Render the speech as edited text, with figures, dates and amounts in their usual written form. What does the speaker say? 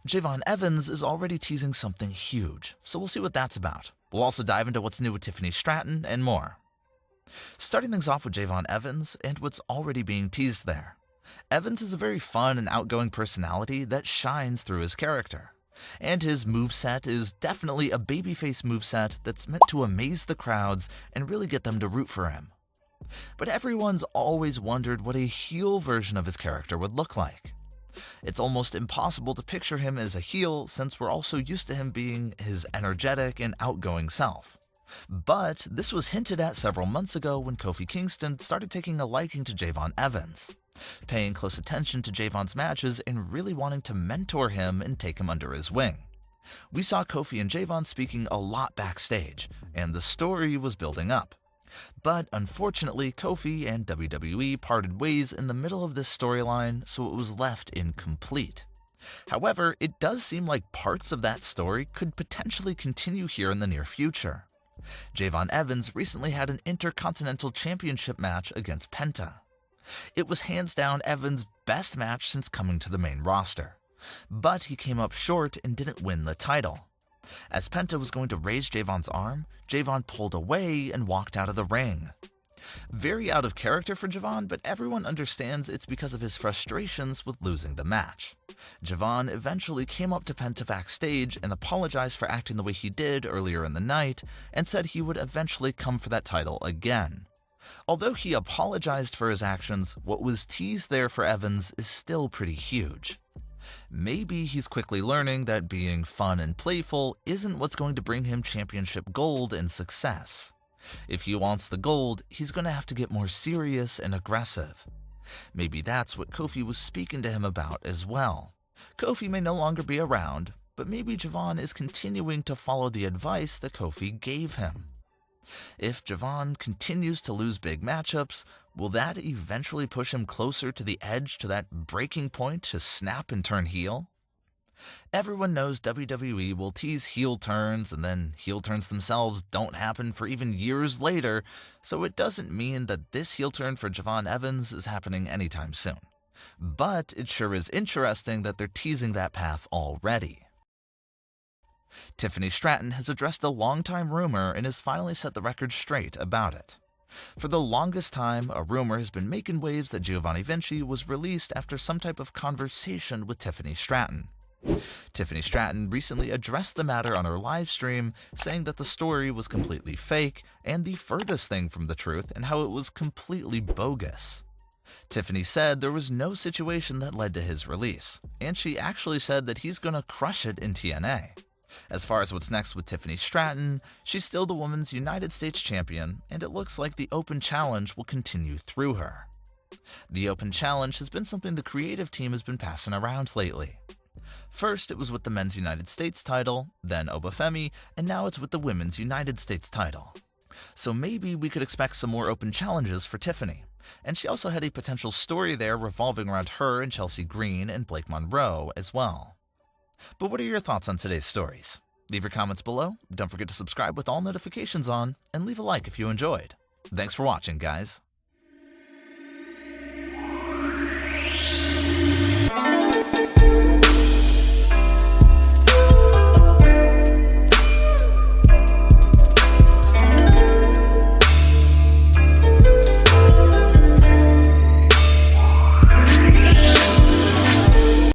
Javon Evans is already teasing something huge, so we'll see what that's about. We'll also dive into what's new with Tiffany Stratton and more. Starting things off with Javon Evans and what's already being teased there. Evans is a very fun and outgoing personality that shines through his character. And his moveset is definitely a babyface moveset that's meant to amaze the crowds and really get them to root for him. But everyone's always wondered what a heel version of his character would look like. It's almost impossible to picture him as a heel since we're also used to him being his energetic and outgoing self. But this was hinted at several months ago when Kofi Kingston started taking a liking to Javon Evans, paying close attention to Javon's matches and really wanting to mentor him and take him under his wing. We saw Kofi and Javon speaking a lot backstage, and the story was building up. But unfortunately, Kofi and WWE parted ways in the middle of this storyline, so it was left incomplete. However, it does seem like parts of that story could potentially continue here in the near future. Javon Evans recently had an Intercontinental Championship match against Penta. It was hands down Evans' best match since coming to the main roster, but he came up short and didn't win the title. As Penta was going to raise Javon's arm, Javon pulled away and walked out of the ring. Very out of character for Javon, but everyone understands it's because of his frustrations with losing the match. Javon eventually came up to Penta backstage and apologized for acting the way he did earlier in the night and said he would eventually come for that title again. Although he apologized for his actions, what was teased there for Evans is still pretty huge. Maybe he's quickly learning that being fun and playful isn't what's going to bring him championship gold and success. If he wants the gold, he's going to have to get more serious and aggressive. Maybe that's what Kofi was speaking to him about as well. Kofi may no longer be around, but maybe Javon is continuing to follow the advice that Kofi gave him. If Javon continues to lose big matchups, will that eventually push him closer to the edge, to that breaking point to snap and turn heel? Everyone knows WWE will tease heel turns, and then heel turns themselves don't happen for even years later, so it doesn't mean that this heel turn for Javon Evans is happening anytime soon. But it sure is interesting that they're teasing that path already. Tiffany Stratton has addressed a longtime rumor and has finally set the record straight about it. For the longest time, a rumor has been making waves that Giovanni Vinci was released after some type of conversation with Tiffany Stratton. Tiffany Stratton recently addressed the matter on her live stream, saying that the story was completely fake and the furthest thing from the truth, and how it was completely bogus. Tiffany said there was no situation that led to his release, and she actually said that he's gonna crush it in TNA. As far as what's next with Tiffany Stratton, she's still the Women's United States Champion, and it looks like the Open Challenge will continue through her. The Open Challenge has been something the creative team has been passing around lately. First, it was with the Men's United States title, then Obafemi, and now it's with the Women's United States title. So maybe we could expect some more Open Challenges for Tiffany. And she also had a potential story there revolving around her and Chelsea Green and Blake Monroe as well. But what are your thoughts on today's stories? Leave your comments below, don't forget to subscribe with all notifications on, and leave a like if you enjoyed. Thanks for watching, guys.